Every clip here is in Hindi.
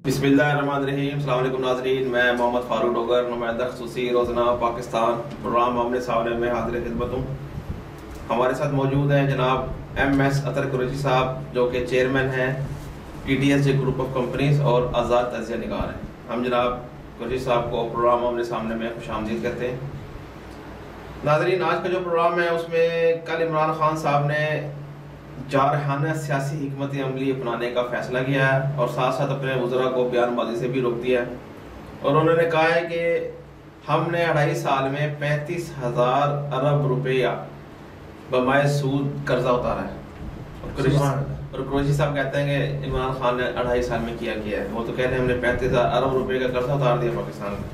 बिस्मिल्लाहिर्रहमानिर्रहीम। अस्सलाम वालेकुम नाज़रीन, मैं मोहम्मद फारूक डोगर, नुमाइंदा ख़ुसूसी रोज़ना पाकिस्तान प्रोग्राम आमने सामने में हाज़िर खिदमत हूँ। हमारे साथ मौजूद हैं जनाब MS अतर कुरैशी साहब, जो कि चेयरमैन हैं TTSJ ग्रुप ऑफ कंपनीज और आज़ाद तज़िया निगार हैं। हम जनाब कुरैशी साहब को प्रोग्राम आमने सामने में खुशामदीद कहते हैं। नाज़रीन, आज का जो प्रोग्राम है उसमें कल इमरान खान साहब ने जारहाना सियासी हिकमत अमली अपनाने का फैसला किया है और साथ साथ अपने वज़रा को बयानबाजी से भी रोक दिया है। और उन्होंने कहा है कि हमने 2.5 साल में 35,000 अरब रुपया बमाए सूद कर्जा उतारा है। और कुरैशी साहब कहते हैं कि इमरान खान ने 2.5 साल में किया है। वो तो कह रहे हैं हमने 35,000 अरब रुपये का कर्जा उतार दिया पाकिस्तान में।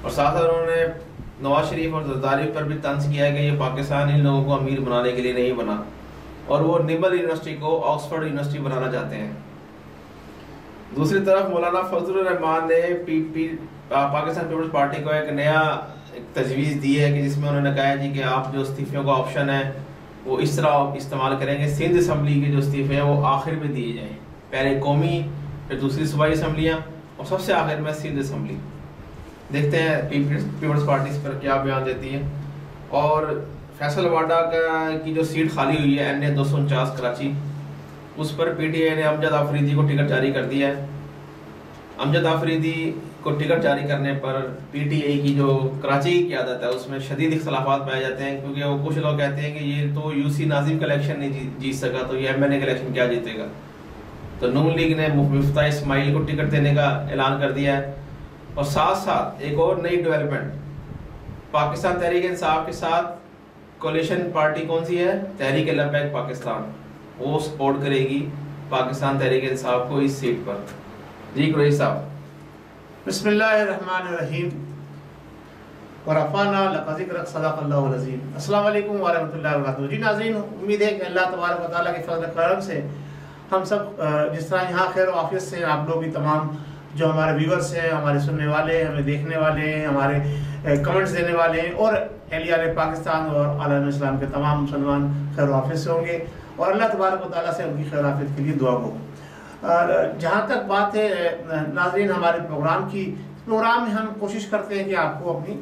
और साथ साथ उन्होंने नवाज शरीफ और जरदारी पर भी तंज किया है कि ये पाकिस्तान इन लोगों को अमीर बनाने के लिए नहीं बना और वो निबल यूनिवर्सिटी को ऑक्सफोर्ड यूनिवर्सिटी बनाना चाहते हैं। दूसरी तरफ मौलाना फजलुर रहमान ने पाकिस्तान पीपल्स पार्टी को एक नया तजवीज़ दी है कि जिसमें उन्होंने कहा है जी कि आप जो इस्तीफियों का ऑप्शन है वो इस तरह इस्तेमाल करेंगे, सिंध असम्बली के जो इस्तीफे हैं वो आखिर में दिए जाएँ, पहले कौमी, फिर दूसरी सूबाई असम्बलियाँ और सबसे आखिर में सिंध असम्बली। देखते हैं पीपल्स पार्टी इस पर क्या बयान देती है। और फैसल वाडा की जो सीट खाली हुई है NA 249 कराची, उस पर PTI ने अमजद आफरीदी को टिकट जारी कर दिया है। अमजद आफरीदी को टिकट जारी करने पर PTI की जो कराची की क़यादत है उसमें शदीद इख्तलाफात पाए जाते हैं, क्योंकि वो कुछ लोग कहते हैं कि ये तो UC नाजिम का इलेक्शन नहीं जीत सका तो ये MNA का इलेक्शन क्या जीतेगा। तो नून लीग ने मुफ्ता इस्माइल को टिकट देने का ऐलान कर दिया है। और साथ साथ एक और नई डेवलपमेंट, पाकिस्तान तहरीक इंसाफ के साथ कोलिशन पार्टी कौन सी है, तहरीक लब्बैक पाकिस्तान, वो सपोर्ट करेगी पाकिस्तान तहरीक इंसाफ को इस सीट पर। जी कुरैशी साहब। बिस्मिल्लाहिर्रहमानिर्रहीम व रफ़अना लका ज़िक्रक सदक़ल्लाहुल अज़ीम। अस्सलाम वालेकुम व रहमतुल्लाहि व बरकातहू। जी नाज़रीन, उम्मीद है कि अल्लाह तबारक व तआला के फज़ल करम से हम सब जिस तरह यहाँ खैर वाफ़ियत से आप लोग भी तमाम जो हमारे व्यूअर्स हैं, हमारे सुनने वाले, हमें देखने वाले हैं, हमारे कमेंट्स देने वाले हैं और अहलियाए पाकिस्तान और आलम इस्लाम के तमाम मुसलमान खैर वाफ़ियत से होंगे और अल्लाह तबारक व तआला से उनकी खैर वाफ़ियत के लिए दुआ हो। जहाँ तक बात है नाज़रीन हमारे प्रोग्राम में हम कोशिश करते हैं कि आपको अपनी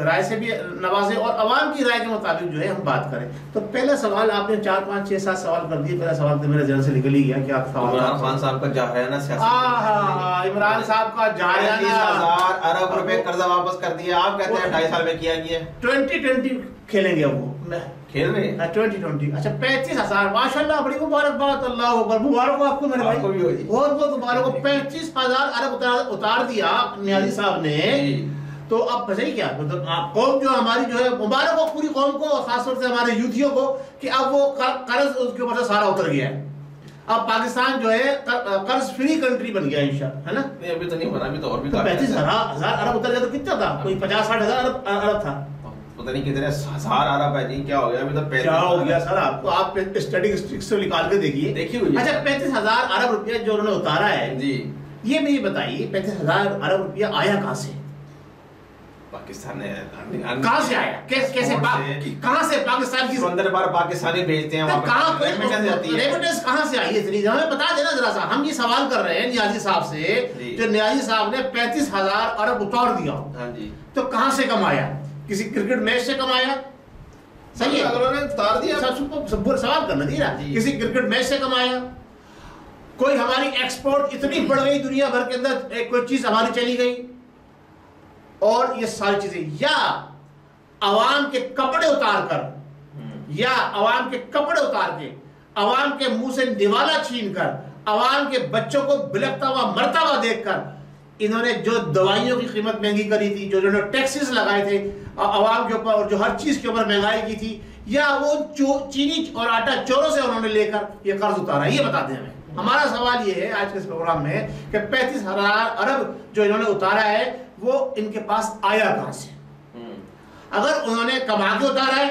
राय से भी नवाजें और अवाम की राय के मुताबिक जो है हम बात करें। तो पहला सवाल आपने 4, 5, 6, 7 सवाल कर दिए। पहला सवाल तो मेरे जहन से निकल ही गया कि आप इमरान खान साहब का जारहाना सियासी, इमरान साहब का जारहाना 30,000 अरब रुपए कर्जा वापस कर दिया। आप कहते हैं 2.5 साल में किया 2020 खेलेंगे वो खेल रहे हैं 2020। अच्छा 35,000 माशाल्लाह, बड़ी मुबारकबाद, अल्लाह अकबर, मुबारक हो आपको मेरे भाई, बहुत बहुत मुबारक हो। 35,000 अरब उतार दिया नियाज़ी साहब ने। तो अब बताइए क्या मतलब कौम जो हमारी जो है, मुबारक हो पूरी कौम को, खासतौर से हमारे यूथियों को कि अब वो कर्ज उसके ऊपर से सारा उतर गया है। अब पाकिस्तान जो है कर्ज फ्री कंट्री बन गया इंशाअल्लाह, है ना। नहीं अभी तो नहीं बना, अभी तो और भी 35,000 अरब उतर गया तो कितना था, कोई 50-60,000 अरब था, पता नहीं कितने हजार अरब है जी। क्या हो गया अभी तो क्या हो गया सर, आपको आप स्टैटिस्टिक्स से निकाल के देखिए, देखिए हुई। अच्छा 35,000 अरब रुपया जो उन्होंने उतारा है जी, ये मुझे बताइए 35,000 अरब रुपया आया कहाँ से, पाकिस्तान ने कहाँ से आया, कैसे कहाँ से पाकिस्तान की समंदर पार पाकिस्तानी भेजते हैं, रेमिटेंस कहाँ से आई इतनी, हमें बता देना जरा सा। हम ये सवाल कर रहे हैं नियाज़ी साहब से, जो नियाज़ी साहब ने 35,000 अरब उतार दिया, हाँ जी, तो कहाँ से कमाया, किसी क्रिकेट मैच से कमाया, सही है, अगर उन्होंने उतार दिया सब सवाल करना चाहिए, किसी क्रिकेट मैच से कमाया, कोई हमारी एक्सपोर्ट इतनी बढ़ गई दुनिया भर के अंदर, कोई चीज हमारी चली गई, और ये सारी चीजें, या अवाम के कपड़े उतार कर, या अवाम के कपड़े उतार के अवाम के मुंह से निवाला छीन कर, अवाम के बच्चों को बिलखता हुआ मरता हुआ देखकर इन्होंने जो दवाइयों की कीमत महंगी करी थी, जो इन्होंने टैक्सेस लगाए थे अवाम के ऊपर और जो हर चीज के ऊपर महंगाई की थी, या वो चीनी और आटा चोरों से उन्होंने लेकर ये कर्ज उतारा, ये बता दें हमें। हमारा सवाल ये है आज के इस प्रोग्राम में कि 35,000 अरब जो इन्होंने उतारा है वो इनके पास आया कहां से। अगर उन्होंने कमा के उतारा है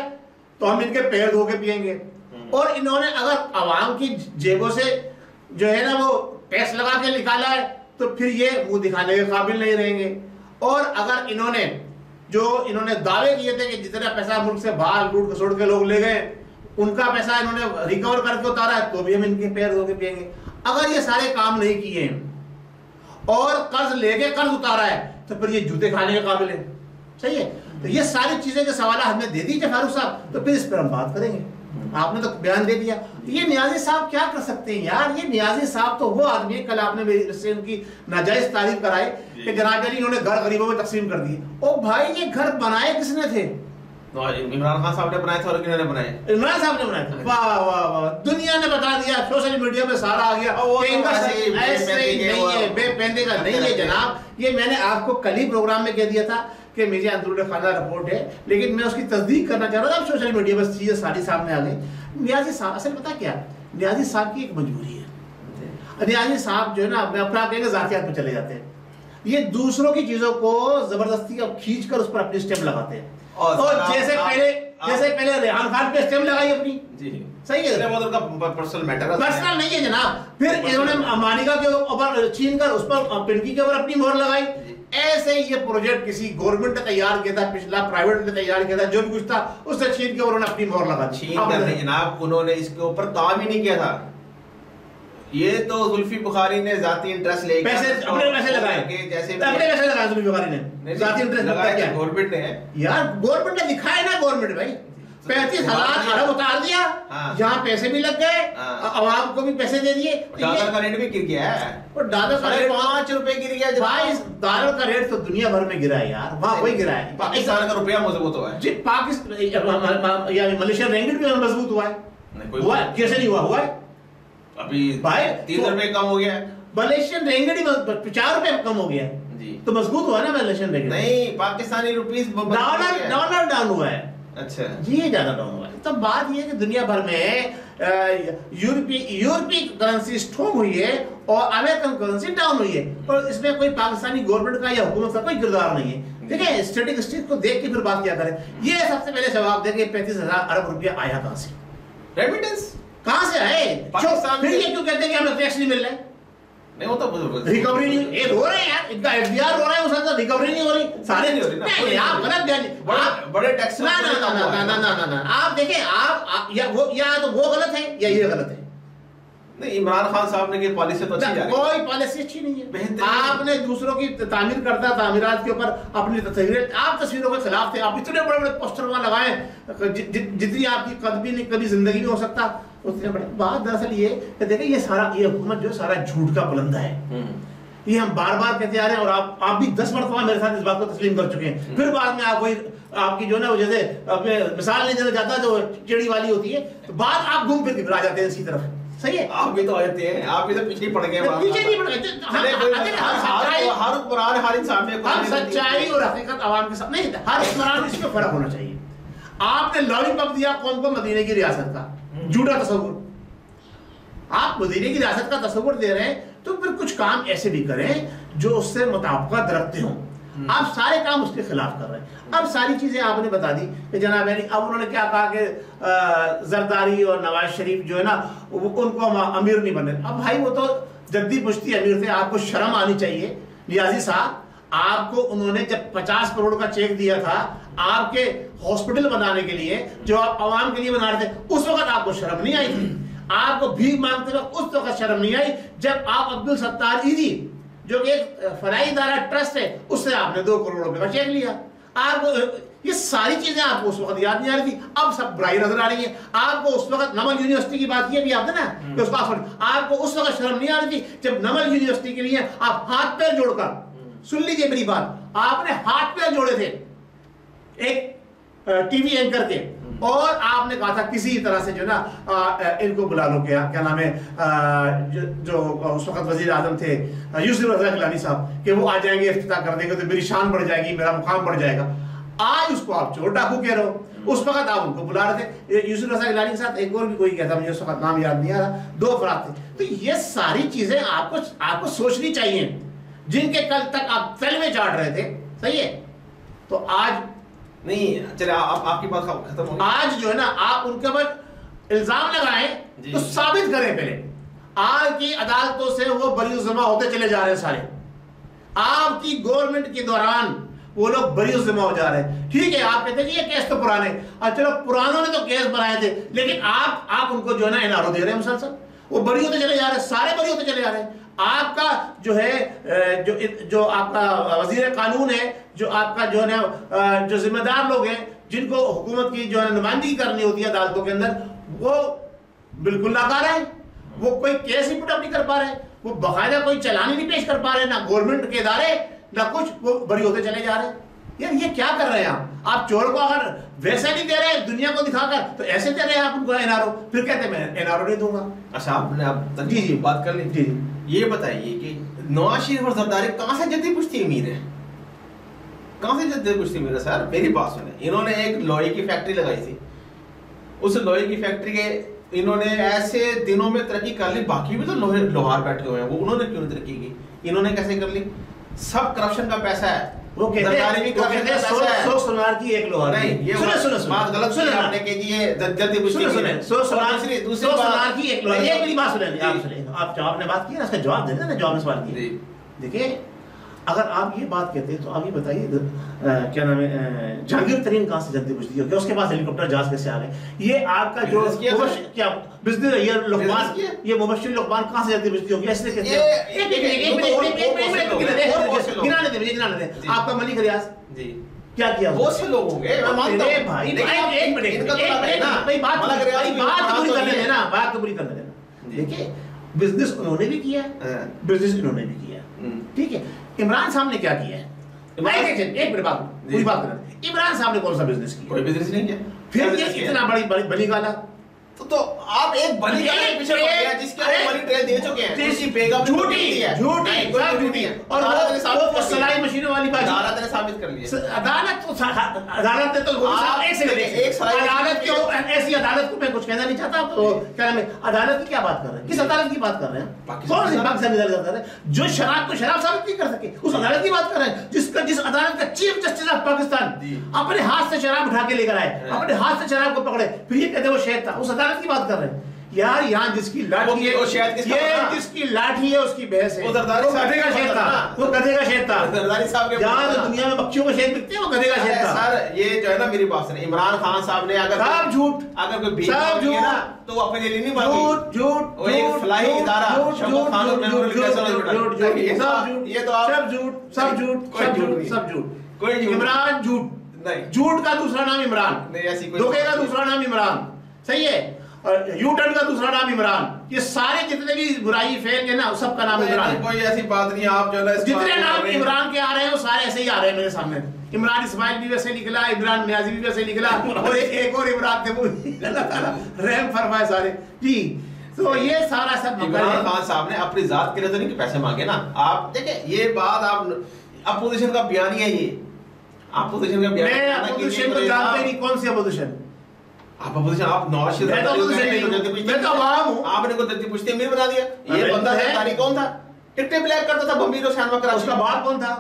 तो हम इनके पैर धो के पिएंगे, और इन्होंने अगर अवाम की जेबों से जो है ना वो टैक्स लगा के निकाला है तो फिर ये मुंह दिखाने के काबिल नहीं रहेंगे। और अगर इन्होंने दावे किए थे कि जितना पैसा मुल्क से बाहर लूट खसोट के लोग ले गए उनका पैसा इन्होंने रिकवर करके उतारा है तो भी हम इनके पैर धो के पिएंगे। अगर ये सारे काम नहीं किए और कर्ज लेके कर्ज उतारा है, तो फिर ये जूते खाने के काबिल है। सही है। तो ये सारी चीजें के सवाल हमें दे दीजिए फारूक साहब, तो फिर इस पर हम बात करेंगे। आपने तो बयान दे दिया। ये नियाजी साहब क्या कर सकते हैं यार? ये नियाजी साहब तो वो आदमी है, कल आपने मेरे से उनकी नाजायज तारीफ कराई कि जनाब अली इन्होंने घर गरीबों में तकसीम कर दिए। ओ भाई, ये घर बनाए किसने थे? इमरान खान साहब ने बनाए थे और किन्होंने बनाए? इमरान साहब ने बनाए थे। वाह वाह वाह, दुनिया ने बता दिया, सोशल मीडिया में सारा आ गया। ऐसे ही नहीं है, बेपेंदे का नहीं है जनाब। ये मैंने आपको कल ही प्रोग्राम में कह दिया था कि मेरी अंदरूनी खाना रिपोर्ट है, लेकिन मैं उसकी तस्दीक करना चाह रहा था। अब सोशल मीडिया पर चीजें सारी सामने आ गई। नियाजी साहब असल पता क्या, नियाजी साहब की एक मजबूरी है। नियाजी साहब जो है ना, मैं अपना कहेंगे जातियात में चले जाते हैं। ये दूसरों की चीजों को जबरदस्ती खींच कर उस पर अपनी स्टेम लगाते हैं। और जैसे पहले रेहान खान पे स्टेम लगाई अपनी। जी सही है, पर्सनल मैटर, पर्सनल नहीं है जनाब। फिर इन्होंने मानिका के ऊपर छीन कर उस पर पिंकी के ऊपर अपनी मोहर लगाई। ऐसे ही ये प्रोजेक्ट किसी गवर्नमेंट ने तैयार किया था, पिछला प्राइवेट ने तैयार किया था, जो भी कुछ था उससे छीन के उन्होंने अपनी मोहर लगा दी। जनाब उन्होंने इसके ऊपर काम ही नहीं किया था। ये तो जुल्फी बुखारी ने जाती इंटरेस्ट लेके पैसे अपने पैसे लगाए, जैसे अपने पैसे लगाए जुल्फी बुखारी ने, जाती इंटरेस्ट लगाया। क्या गवर्नमेंट ने यार, गवर्नमेंट ने दिखाया ना, गवर्नमेंट भाई 35,000 अरब उतार दिया, जहाँ पैसे भी लग गए, आवाम को भी पैसे दे दिए। डॉलर का रेट भी गिर गया है, और डॉलर का रेट 5 रुपए गिर गया। भाई डॉलर का रेट तो दुनिया भर में गिरा है यार, वहाँ वही गिरा है। पाकिस्तान का रुपया मजबूत हुआ है जी, पाकिस्तान या मलेशियन रिंगिट भी मजबूत हुआ है। हुआ कैसे नहीं हुआ? हुआ है अभी भाई 3 रुपए कम हो गया। मलेशियन रिंगिट ही 4 रुपए कम हो गया जी, तो मजबूत हुआ ना मलेशियन रिंगिट। नहीं, पाकिस्तानी रुपीस डॉलर डाउन हुआ है। अच्छा जी, ज्यादा डाउन हुआ है। तो बात ये है कि दुनिया भर में यूरोपीय करेंसी स्ट्रॉन्ग हुई है और अमेरिकन करेंसी डाउन हुई है, और इसमें कोई पाकिस्तानी गवर्नमेंट का या हुकूमत का कोई किरदार नहीं है। ठीक है, स्टैटिस्टिक्स को देख के फिर बात क्या करें। ये सबसे पहले जवाब देंगे 35,000 अरब रुपया आया कहां से? रेमिटेंस कहां से आए? पाकिस्तान फिर ये क्यों कहते हैं कि हमें टैक्स नहीं मिल रहा है? नहीं होता, रिकवरी नहीं, ये हो रहे हैं यार, इनका एफडीआर हो रहा है, उसका रिकवरी नहीं हो रही, सारे नहीं हो रही ना। आप गलत बयान, बड़े टैक्स ना ना ना ना ना ना ना, आप देखें, आप या तो वो गलत है या ये गलत है। नहीं, इमरान खान साहब ने की पॉलिसी तो अच्छी जा रही है, कोई पॉलिसी अच्छी नहीं है। आपने दूसरों की तामीर करता तामीरात के ऊपर अपनी तस्वीरें, आप तस्वीरों के खिलाफ थे। आप इतने बड़े बड़े पोस्टर वहां लगाए, जितनी आपकी कदमी नहीं कभी जिंदगी में हो सकता उतने बड़े। बात दरअसल ये देखें, ये सारा ये हुकूमत जो सारा झूठ का बुलंदा है। ये हम बार बार कहते आ रहे हैं, और आप भी 10 मरतबा मेरे साथ इस बात को तस्लीम कर चुके हैं। फिर बाद में आप वही आपकी जो ना, जैसे अपने मिसाल नहीं देना चाहता, जो चिड़ी वाली होती है, तो बात आप घूम फिर के आ जाते हैं इसी तरफ। सही है, आप भी तो आ जाते हैं, आप भी तो पीछे पड़ गए, पीछे नहीं पड़ गए। हम सच्चाई और हकीकत आवाम के साथ नहीं, हर कुरान इसमें फर्क होना चाहिए। आपने लॉलीपॉप दिया कौन को? मदीने की रियासत का झूठा तस्वुर। आप मदीने की रियासत का तस्वुर दे रहे हैं, तो फिर कुछ काम ऐसे भी करें जो उससे मुताबिकत रखते हों। आप सारे काम उसके खिलाफ कर रहे हैं। अब सारी चीजें आपने बता दी कि जनाब यानी अब उन्होंने क्या कहा कि जरदारी और नवाज शरीफ जो है ना, उनको हम अमीर नहीं बने। अब भाई वो तो जद्दी पुश्ती अमीर थे, आपको शर्म आनी चाहिए। नियाजी साहब, आपको उन्होंने जब 50 करोड़ का चेक दिया था आपके हॉस्पिटल बनाने के लिए, जो आप आवाम के लिए बना रहे थे, उस वक्त आपको शर्म नहीं आई थी? आपको भीख मांगते वक्त उस वक्त शर्म नहीं आई जब आप अब्दुल सत्तार ईदी, जो एक फलाई इदारा ट्रस्ट है, उससे आपने 2 करोड़ रुपए का चेक लिया? आपको ये सारी चीजें आपको उस वक्त याद नहीं आ रही थी, अब सब बुराई नजर आ रही है। आपको उस वक्त नमल यूनिवर्सिटी की बात की, आपने ना कि उसका आपको उस वक्त शर्म नहीं आ रही थी जब नमल यूनिवर्सिटी के लिए आप हाथ पैर जोड़कर, सुन लीजिए मेरी बात, आपने हाथ पैर जोड़े थे एक टीवी एंकर के, और आपने कहा था किसी तरह से जो ना इनको बुला लो, क्या नाम है, जो उस वक्त वजीर आजम थे यूसुफ रजा गिलानी साहब, कि वो आ जाएंगे, इफ्तिताह कर देंगे, तो मेरी शान बढ़ जाएगी, मेरा मुकाम बढ़ जाएगा। आज उसको आप चोर डाकू कह रहे हो, उस वक्त आप उनको बुला रहे थे। यूसुफ रजा गिलानी के साथ एक और भी कोई कहता, मुझे उस वक्त नाम याद नहीं आ रहा, 2 अफराद थे। तो ये सारी चीजें आपको सोचनी चाहिए, जिनके कल तक आप तल में चाट रहे थे। सही है, तो आज नहीं, चले आपकी बात खत्म हो गई। आज जो है ना, आप उनके ऊपर इल्जाम लगाएं तो साबित करें पहले। आज की अदालतों से वो बरी जमा होते चले जा रहे हैं सारे। आपकी गवर्नमेंट के दौरान वो लोग बरी जमा हो जा रहे हैं। ठीक है, आप कहते हैं ये केस तो पुराने, चलो पुरानों ने तो केस बनाए थे, लेकिन आप उनको जो है ना एनआरओ दे रहे हैं मुसलसल, वो बरी होते चले जा रहे हैं, सारे बरी होते चले जा रहे हैं। आपका जो है जो आपका वजीर कानून है, जो आपका जो है ना जो जिम्मेदार लोग हैं जिनको हुकूमत की जो है नुमाइंदगी करनी होती है अदालतों के अंदर, वो बिल्कुल नाकार है। वो कोई केस ही पुटअप नहीं कर पा रहे, वो बाकायदा कोई चालान ही नहीं पेश कर पा रहे, ना गवर्नमेंट के इदारे ना कुछ, वो बरी होते चले जा रहे हैं। यार ये क्या कर रहे हैं आप चोर को अगर वैसे नहीं दे रहे दुनिया को दिखाकर, तो ऐसे दे रहे हैं आप उनको एनआरओ, फिर कहते हैं मैं एनआरओ नहीं दूंगा। अच्छा, आपने अब जी जी बात कर ली। जी, ये बताइए कि नवाज शरीफ और जरदारी कहाँ से जद्दी पुश्ती अमीर है, कहाँ से जद्दी पुश्ती अमीर है? सर मेरी बात सुने, इन्होंने एक लोहे की फैक्ट्री लगाई थी, उस लोहे की फैक्ट्री के इन्होंने ऐसे दिनों में तरक्की कर ली, बाकी भी तो लोहार बैठे हुए हैं, वो उन्होंने क्यों नहीं तरक्की की? इन्होंने कैसे कर ली? सब करप्शन का पैसा है। वो कहते हैं 100 सोनार की एक लोहार। नहीं, ये बात गलत सुनी आपने कि ये जद्दी पुश्ती सुने 100 सोनार की एक लोहार। ये मेरी बात सुने, आप जवाब ने बात की ना, उसका जवाब देना ना, जवाब में सवाल किया। देखिए अगर आप ये बात कहते हैं तो आप ये बताइए क्या नाम है, जहांगीर तरीन कहाँ से जद्दी पुश्ती होगी, उसके पास हेलीकॉप्टर जहाज कैसे आ गए? ये आपका जो क्या बिजनेस है, ये मुबश्शिर लोकमान कहाँ से जद्दी पुश्ती होगी? ऐसे कहते हैं। गिनाने दे आपका मलिक रियाज जी क्या किया? बहुत से लोग होंगे, मैं मानता हूं भाई। एक मिनट बात तो पूरी करने देना। देखिए बिजनेस उन्होंने भी किया है, बिजनेस इन्होंने भी किया है, ठीक है। इमरान साहब ने क्या किया है? एक मिनट बात पूरी बात करना। इमरान साहब ने कौन सा बिजनेस किया? कोई बिजनेस नहीं किया। फिर ये इतना बड़ी गाला तो आप एक बड़ी गाला के पीछे पड़ गया, जिसके बड़ी ट्रेल दे चुके हैं। किसी बेगम झूठी है और वो सलाई मशीनों वाली बात अदालत ने साबित कर लिया। अदालत ने तो अदालत क्यों ऐसी अदालत को मैं कुछ कहना नहीं चाहता। तो क्या मैं अदालत की क्या बात कर रहे हैं? किस अदालत की बात कर रहे हैं? कौन सी पाकिस्तानी अदालत कर रहे हैं जो शराब को शराब साबित नहीं कर सके? उस अदालत की बात कर रहे हैं जिस अदालत का चीफ जस्टिस ऑफ पाकिस्तान अपने हाथ से शराब उठा के लेकर आए, अपने हाथ से शराब को पकड़े, फिर ये कहते वो शहद था। उस अदालत की बात कर रहे हैं यार। यहाँ जिसकी लाठी है, ये जिसकी लाठी है उसकी बहस है। वो गधे का शहद था, वो गधे का शहद था। जरदारी साहब के यहाँ तो दुनिया में बच्चियों का शहद बिकते हैं, वो गधे का शहद था। सर ये जो है ना, मेरी बात सुनिए, इमरान खान साहब ने अगर सब झूठ, अगर कोई सब झूठ ना तो वो अपने लिए नहीं बात झूठ वो एक फलाही इदारा शमूक खान मेमोरियल ये तो आप सब झूठ सब झूठ सब झूठ। कोई इमरान झूठ नहीं, झूठ का दूसरा नाम इमरान नहीं, ऐसी कोई धोखे का दूसरा नाम इमरान, सही है। और यू टर्न का दूसरा नाम इमरान। ये सारे जितने भी बुराई फेल के ना, सबका नाम इमरान है। कोई ऐसी बात नहीं, आप जो है जितने नाम इमरान के आ रहे हैं वो सारे ऐसे ही आ रहे हैं मेरे सामने। इमरान इस्माइल भी वैसे निकला, इमरान नियाजी भी वैसे निकला, और एक और इमरान थे, वो अल्लाह ताला रहम फरमाए सारे जी। तो ये सारा सब इमरान खान साहब ने अपनी जात के लिए तो नहीं पैसे मांगे ना। आप देखिए ये बात, आप अपोजिशन का बयान ही है ये, अपोजिशन का बयान। मैं अपोजिशन को जानते नहीं, कौन सी अपोजिशन? आप अपोजिशन, आप नवाज शरीफ, मैं तो अपोजिशन नहीं, मैं तो आवाम हूं। आपने को जद्दी पुश्ती अमीर बना दिया। ये बंदा जरदारी कौन था? टिकटे ब्लैक करता था बम्बई और शानवा करा। उसका बाप कौन था?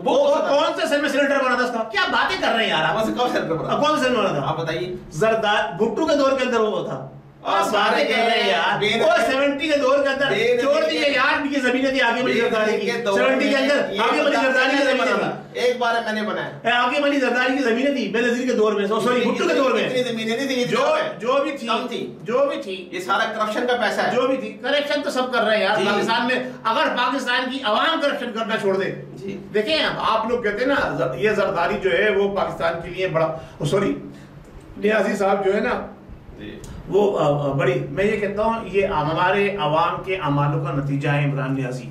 वो कौन सा सेल में सिलेंडर बना था उसका? क्या बातें कर रहे हैं यार आप? कौन सिलेंडर बना? कौन सा सिलेंडर बना था आप बताइए? जरदार भुट्टो के दौर के अंदर वो था। बातें कर रहे हैं यार, वो 70 के दौर के अंदर छोड़ दिए यार, की जमीनें थी आगे वाली जरदारी की। 70 के अंदर आगे वाली जरदारी की जमीनें थी, एक बार मैंने बनाया आगे वाली जरदारी की जमीनें थी बेनजीर के दौर में, सॉरी भुट्टो के दौर में। इतनी जमीनें नहीं थी, जो भी थी ये सारा करप्शन का पैसा है। जो भी थी करप्शन तो सब कर रहे हैं यार पाकिस्तान में। अगर पाकिस्तान की आवाम करप्शन करना छोड़ दे, देखें आप लोग कहते हैं ना ये जरदारी जो है वो पाकिस्तान के लिए बड़ा, सॉरी नियाजी साहब जो है ना वो बड़ी, मैं ये कहता हूं ये हमारे अवाम के अमालों का नतीजा है। इमरान नियाजी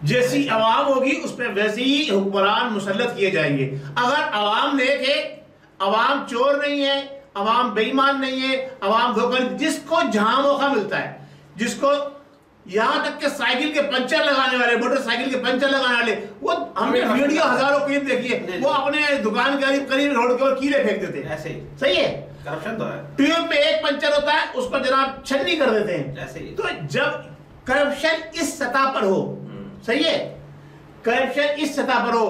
जैसी अवाम होगी उस पर वैसे ही हुक्मरान मुसल्लत किए जाएंगे। अगर अवाम देखे अवाम चोर नहीं है, अवाम बेईमान नहीं है, अवाम धोखा, जिसको जहां मौका मिलता है, जिसको यहां तक के साइकिल के पंचर लगाने वाले, मोटरसाइकिल के पंचर लगाने वाले, वो हमने वीडियो हजारों क्लिप देखी है, वो अपने दुकान के करीब रोड के ऊपर कीले फेंक देते हैं। ऐसे ही सही है, करप्शन तो है। ट्यूब में एक पंचर होता है उसको जनाब छन्नी कर देते हैं। ऐसे ही तो जब करप्शन इस सतह पर हो, सही है, करप्शन इस सतह पर हो,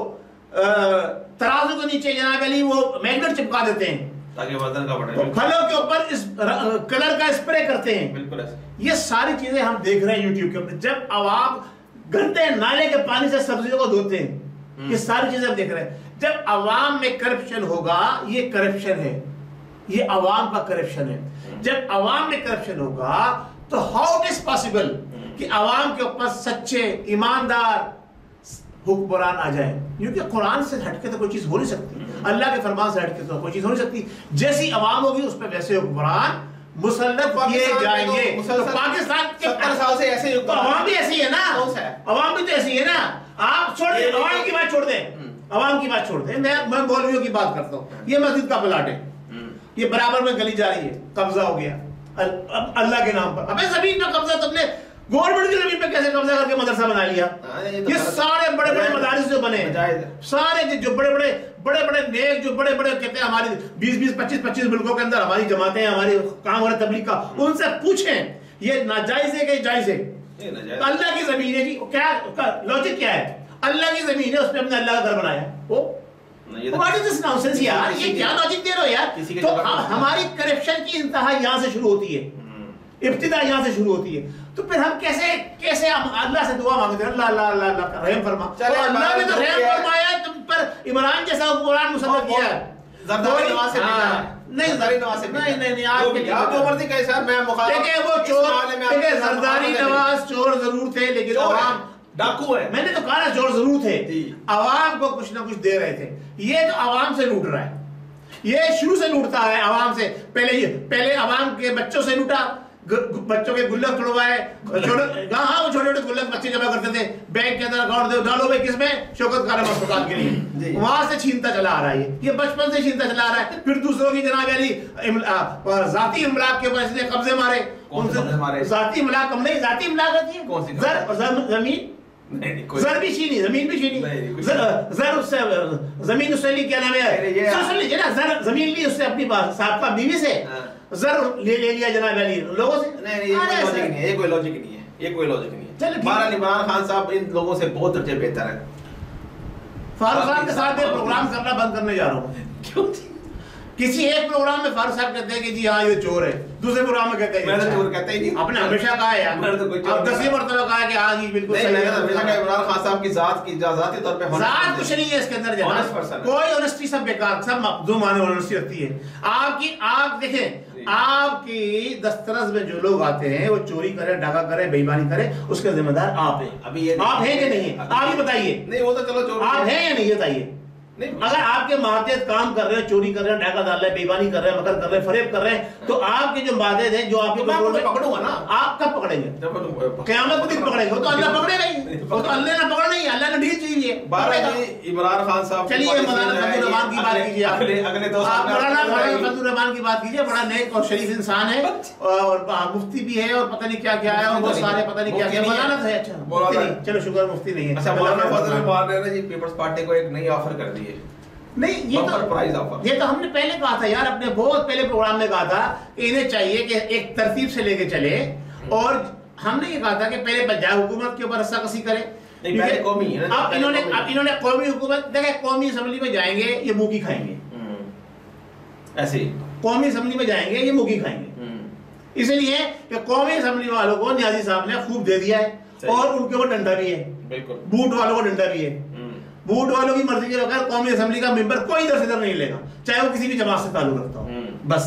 तराजू के नीचे जनाब अली वो मैग्नेट चिपका देते हैं ताकि वजन का बढ़े, तो फलों के ऊपर इस कलर का स्प्रे करते हैं। बिल्कुल ये सारी चीजें हम देख रहे हैं यूट्यूब के ऊपर। जब आवाम गंदे नाले के पानी से सब्जियों को धोते हैं, ये सारी चीजें हम देख रहे हैं। जब आवाम में करप्शन होगा, ये करप्शन है, ये आवाम का करप्शन है। जब आवाम में करप्शन होगा तो हाउ इट इज पॉसिबल कि आवाम के ऊपर सच्चे ईमानदार हुक्मरान आ जाए, क्योंकि कुरान से हटके तो कोई चीज हो नहीं सकती, अल्लाह के फरमान से हटके तो कोई चीज हो नहीं सकती। जैसी आवाम होगी उस पर वैसे हुक्मरान मुसल्लत किए जाएंगे। तो पाकिस्तान के 70 साल से ऐसे तो आवाम भी ऐसी है ना, आवाम भी तो ऐसी है ना। आप छोड़ दें, आवाम की बात छोड़ दें, आवाम की बात छोड़ दें, मैं मौलवियों की बात करता हूँ। ये मस्जिद का प्लाट है, ये बराबर में गली जा रही है, कब्जा हो गया अल्लाह के नाम पर। अबे जमीन पे कब्जा तुमने गवर्नमेंट की जमीन पे कैसे कब्जा करके मदरसा बना लिया? ये सारे बड़े बड़े मदारिस जो बने, सारे जो बड़े बड़े नेक, जो बड़े बड़े कहते हैं हमारी 20-20, 25-25 मुल्कों के अंदर हमारी जमातें हैं, हमारी काम हो रहा है तबलीग का, उनसे पूछें ये नाजायज है कि जायज है? अल्लाह की जमीन है जी, क्या लॉजिक क्या है? अल्लाह की जमीन है, उसने अपने अल्लाह का घर बनाया। यार ये क्या लॉजिक दे रहे हो यार? तो हमारी करप्शन की इंतहा यहाँ से शुरू होती है, इब्तिदा यहाँ से शुरू होती है। तो फिर हम कैसे हम अल्लाह से दुआ मांगते हैं, अल्लाह अल्लाह अल्लाह अल्लाह रहम फरमा। तो अल्लाह ने तो रहम फरमाया तुम पर, इमरान जैसा हुक्मरान मुसल्लत किया है। जरदारी नवाज से नहीं, जरदारी नवाज से नहीं आपके लिए जो मर्जी कहे सर, मैं मुखालिफ। देखिए वो चोर, देखिए जरदारी नवाज चोर जरूर थे, लेकिन आवाम डाकू है। मैंने तो कहा चोर जरूर थे, आवाम को कुछ ना कुछ दे रहे थे। ये तो आवाम से लूट रहा है, ये शुरू से लूटता है आवाम से। पहले आवाम के बच्चों से लूटा, बच्चों के गुल्लक तोड़वाए, हाँ वो छोटे छोटे गुल्लक बच्चे जमा करते थे, बैंक के अंदर अकाउंट दे डालो भाई, किसमें? शौकत खान अस्पताल के लिए। वहां से छीनता चला आ रहा है, ये बचपन से छीनता चला आ रहा है। फिर दूसरों की जनाब यानी जाती इमलाक के ऊपर इसने कब्जे मारे, जाती इमलाक कम नहीं, जाती इमलाक होती है, जमीन जर भी छीनी, जमीन भी छीनी, जर उससे जमीन उससे ली, क्या नाम है ना, जर जमीन ली उससे अपनी साहब बीवी से, जर ले लिया जनाब अली लोगों से। नहीं ये कोई लॉजिक नहीं है, ये कोई लॉजिक नहीं है। बहरहाल इमरान खान साहब इन लोगों से बहुत दर्जे बेहतर है। फारूक साहब के साथ मैं प्रोग्राम करना बंद करने जा रहा हूँ। क्यों? किसी एक प्रोग्राम में फारूक साहब कहते हैं कि जी हाँ ये चोर है, दूसरे प्रोग्राम में कहते हैं मैं तो चोर कहता ही नहीं। आपने हमेशा कहा है यार, अब 10वीं मर्तबा कहा है कि हाँ जी बिल्कुल सही है। हमेशा कहा इमरान खान साहब की जाती तौर पे जात कुछ नहीं है इसके अंदर, कोई ऑनेस्टी, सब बेकार, सब मखदूम आने ऑनेस्टी होती है आपकी। आप देखें, आपकी दस्तरस में जो लोग आते हैं वो चोरी करे, डाका करे, बेईमानी करे, उसके जिम्मेदार आप हैं। अभी आप हैं कि नहीं है? आप ही बताइए। नहीं वो तो चलो चोर आप हैं या नहीं, बताइए। अगर आपके मातेहत काम कर रहे हैं, चोरी कर रहे हैं, डाका डाल रहे हैं, बेईमानी कर रहे हैं, मकर कर रहे हैं, फरेब कर रहे हैं, तो आपके जो मातेहत हैं जो आपके कंट्रोल में, पकड़ूंगा ना। आप कब पकड़ेंगे? क़यामत को दिन पकड़ेंगे। वो तो अल्लाह पकड़ेगा ही, वो तो अल्लाह ना पकड़ नहीं, अल्लाह ने ढील चाहिए। इमरान खान साहब, चलिए मौलाना फजलुर रहमान की बात कीजिए, अगले 2 साल मौलाना फजलुर रहमान की बात कीजिए। बड़ा नेक और शरीफ इंसान है, और मुफ्ती भी है, और पता नहीं क्या क्या है, और बहुत सारे पता नहीं क्या क्या। मौलाना है, अच्छा चलो शुक्र, मुफ्ती नहीं है। अच्छा मौलाना फजलुर रहमान ने जी पीपल्स पार्टी को एक नई ऑफर कर दी है। नहीं ये तो हमने पहले कहा था यार, अपने बहुत पहले प्रोग्राम में कहा था कि इन्हें चाहिए कि एक तरतीब से लेके चले, और हमने ये कहा था कि पहले पंजाब हुकूमत के ऊपर रस्साकसी करें। अब इन्होंने कौमी हुकूमत, देखे कौमी असेंबली में जाएंगे ये मुकी खाएंगे, ऐसे कौमी असेंबली में जाएंगे ये मुकी खाएंगे, इसलिए कि कौमी असेंबली वालों को न्याजी साहब ने खूब दे दिया है, और उनके ऊपर डंडा भी है, बूट वालों को डंडा भी है। बूट वालों की मर्जी के बगैर कौमी असेंबली का मेंबर कोई इधर से इधर नहीं लेगा, चाहे वो किसी भी जमात से ताल्लुक रखता हो। बस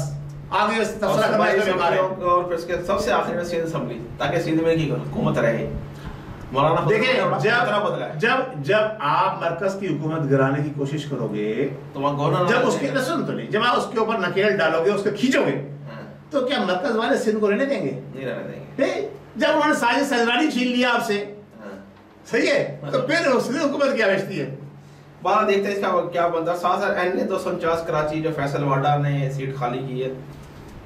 आगे तफसील करना इसमें बेकार है। और फिर इसके सबसे आखिर में सिंध असेंबली, ताकि सिंध में की हुकूमत रहे। मौलाना देखिए जब आप मरकज की हुकूमत गिराने की कोशिश करोगे तो वहां गवर्नर, जब उसके सुन तो नहीं, जब आप उसके ऊपर नकेल डालोगे, उसको खींचोगे, तो क्या मरकज वाले सिंध को रहने देंगे? नहीं रहने देंगे। जब उन्होंने साजिश साझेदारी छीन लिया आपसे, सही है, तो फिर उसकी हुकूमत क्या बचती है? बारह देखते हैं इसका क्या बनता है। 249 कराची जो फैसल वाडा ने सीट खाली की है,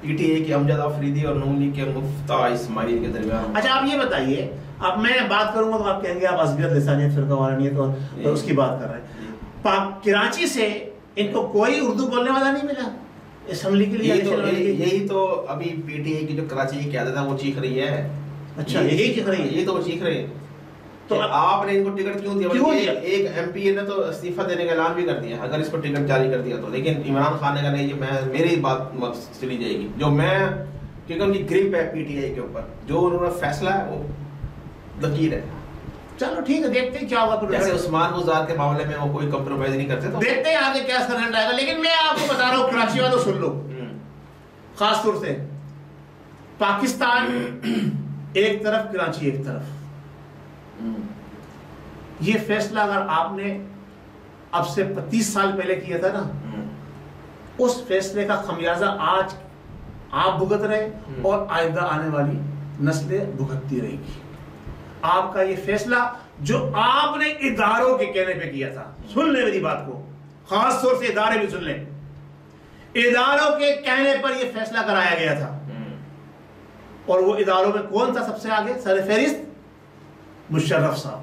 पीटीए की अमजद अफरीदी और नून लीग के मुफ्ता इस्माइल के दरमियान। अच्छा आप ये बताइए, अब मैं बात करूंगा तो आप कहेंगे आप असबियत लिसानियत फिरका वारानियत और उसकी बात कर रहे हैं। कराची से इनको कोई उर्दू बोलने वाला नहीं मिला असेंबली के लिए? यही तो अभी पीटीए की जो कराची की क़यादत है वो चीख रही है। अच्छा यही चीख रही है, ये तो वो चीख रही है। तो आपने इनको टिकट क्यों दिया? एक एमपी ने तो इस्तीफा देने का ऐलान भी कर दिया अगर इसको टिकट जारी कर दिया तो, लेकिन इमरान खान ने कहा नहीं, मैं मेरी बात मत चली जाएगी, जो मैं, क्योंकि उनकी ग्रिप है पीटीआई के ऊपर, जो उन्होंने फैसला है वो लकीर है। चलो ठीक है, देखते हैं क्या होगा। जैसे उस्मान गुजार के मामले में वो कोई कॉम्प्रोमाइज नहीं करते, तो देखते हैं आगे क्या रिजल्ट आएगा। लेकिन मैं आपको बता रहा हूँ, कराची वालों सुन लो, खास तौर से पाकिस्तान एक तरफ कराची एक तरफ। ये फैसला अगर आपने अब से 25 साल पहले किया था ना, उस फैसले का खमियाजा आज आप भुगत रहे और आइंदा आने वाली नस्लें भुगतती रहेगी। आपका ये फैसला जो आपने इदारों के कहने पे किया था, सुन ले मेरी बात को, खास तौर से इदारे भी सुन ले, इदारों के कहने पर यह फैसला कराया गया था। और वो इदारों में कौन था सबसे आगे सरफहरिस्त? मुशर्रफ साहब।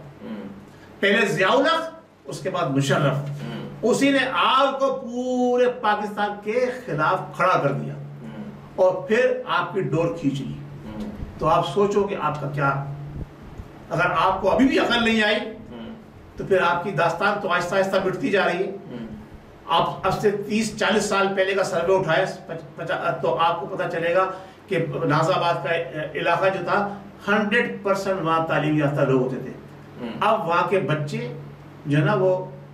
पहले जियाउल हक, उसके बाद मुशर्रफ। उसी ने आपको पूरे पाकिस्तान के खिलाफ खड़ा कर दिया और फिर आपकी डोर खींच ली। तो आप सोचो कि आपका क्या, अगर आपको अभी भी अकल नहीं आई तो फिर आपकी दास्तान तो आहिस्ता आहिस्ता मिटती जा रही है। आप अब से 30-40 साल पहले का सर्वे उठाए तो आपको पता चलेगा कि नाजाबाद का इलाका जो था 100% वहाँ तालीम याफ्ता लोग होते थे। अब वहाँ के बच्चे जो है ना वो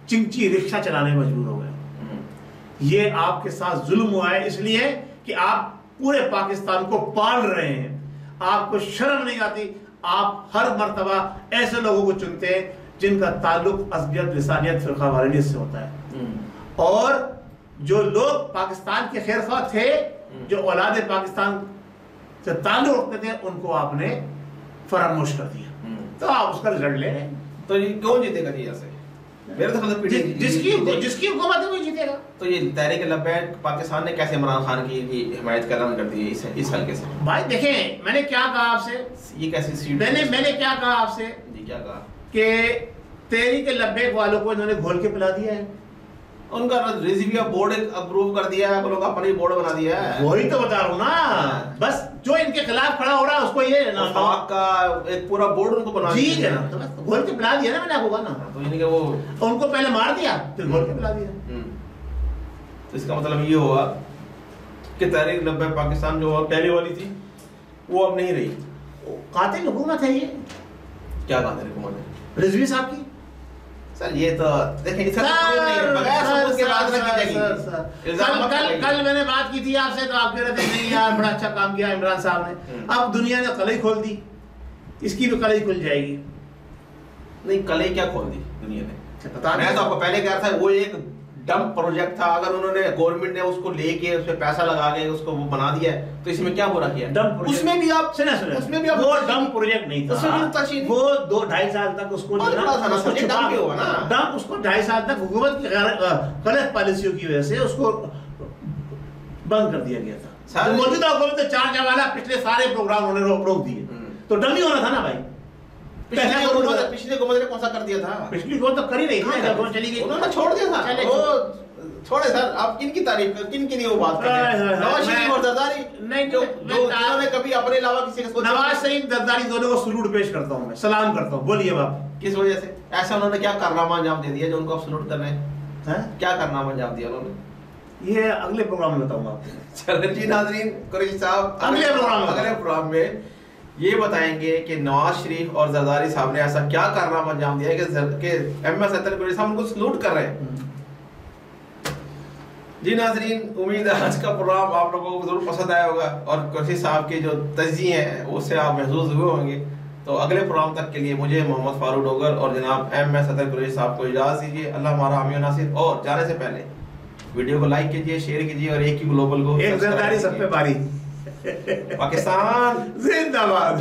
चिंची रिक्शा चलाने में मजबूर हो गए। ये आपके साथ जुल्म हुआ है इसलिए कि आप पूरे पाकिस्तान को पाल रहे हैं। आपको शर्म नहीं आती? आप हर मर्तबा ऐसे लोगों को चुनते हैं जिनका ताल्लुक अज़बियत, लिसानियत, फ़िरक़ा वारियत से होता है। और जो लोग पाकिस्तान के खैर ख्वाह थे, जो औलाद पाकिस्तान से ताल्लुक रखते थे, उनको आपने फरामोश कर दिया। तो आप उसका रिजल्ट ले रहे हैं। तो ये कौन जीतेगा जी ऐसे? मेरे तो मतलब जिसकी हुकूमत है वही जीतेगा। तो ये तहरीक लब्बैक पाकिस्तान ने कैसे इमरान खान की हिमायत का ऐलान कर दी इस हल्के से? भाई देखें, मैंने क्या कहा आपसे, ये कैसी सीट? मैंने क्या कहा आपसे जी, क्या कहा कि तहरीक लब्बैक वालों को इन्होंने घोल के पिला दिया है। उनका रिजविया बोर्ड अप्रूव कर दिया है, लोग अपनी बोर्ड बना दिया है। वही तो बता रहा हूँ ना, बस जो इनके खिलाफ खड़ा हो रहा है उसको ये ना का एक पूरा बोर्ड उनको बना दिया है ना, तो बस घोल के पिला दिया ना मैंने आपको कहा ना। तो इनके वो उनको पहले मार दिया फिर घोल के पिला दिया। तो इसका मतलब ये हुआ कि तहरीक लब्बैक पाकिस्तान जो पहले वाली थी वो अब नहीं रही। कातिल हुकूमत है ये। क्या कातिल हुकूमत है? रिजवी साहब की। सर ये तो देखिए कल मैंने बात की थी आपसे तो आप कह रहे थे नहीं यार बड़ा अच्छा काम किया इमरान साहब ने। अब दुनिया ने कलई खोल दी, इसकी भी कलई खुल जाएगी। नहीं, कलई क्या खोल दी दुनिया ने? पता मैं तो आपको पहले कह रहा था वो एक डंप प्रोजेक्ट था। अगर उन्होंने गवर्नमेंट ने उसको लेके उस पे पैसा लगा के उसको वो बना दिया है तो इसमें क्या बुरा किया? उसमें भी आप उसमें भी आप वो डंप प्रोजेक्ट नहीं था, वो 2-2.5 साल तक उसको डंप उसको 2.5 साल तक हुकूमत की गलत पॉलिसियों की वजह से उसको बंद कर दिया गया था। मौजूदा हुकूमत ने 4 जवाला पिछले सारे प्रोग्राम उन्होंने रोक दिए, तो डम ही होना था ना भाई। पिछले हुकूमत ने कौन सा कर दिया था? पिछली हुकूमत तो कर ही रही थी, जब वो चली गई उन्होंने छोड़ दिया था। वो छोड़े सर, आप किन की तारीफ किन की नहीं वो बात कर रहे हैं? नवाज शरीफ और जरदारी नहीं, जो उन्होंने कभी अपने अलावा किसी का सोचा? नवाज शरीफ जरदारी दोनों को सलूट पेश करता हूं मैं, सलाम करता हूं। बोलिए बाप, किस वजह से ऐसा उन्होंने क्या कारनामा अंजाम दे दिया जो उनको आप सलूट कर रहे हैं? क्या कारनामा अंजाम दिया उन्होंने? ये अगले प्रोग्राम में बताऊंगा आपको। चलो जी नाज़रीन, कुरैशी साहब अगले प्रोग्राम में ये बताएंगे कि नवाज शरीफ और जरदारी साहब ने ऐसा क्या कारनामा अंजाम दिया कि एमएस अतर कुरैशी साहब उनको सलूट कर रहे हैं। जी नाज़रीन, उम्मीद है आज का प्रोग्राम आप लोगों को जरूर पसंद आया होगा और कुरैशी साहब के जो तज़किये हैं उससे आप महसूस हुए होंगे। तो अगले प्रोग्राम तक के लिए मुझे मोहम्मद फारूक डोगर और जनाब एमएस अतर कुरैशी साहब को इजाज़त दीजिए। अल्लाह हमारा हामी व नासिर। और जाने से पहले वीडियो को लाइक कीजिए, शेयर कीजिए और एक ही ग्लोबल को जरदारी सब पे भारी। पाकिस्तान जिंदाबाद।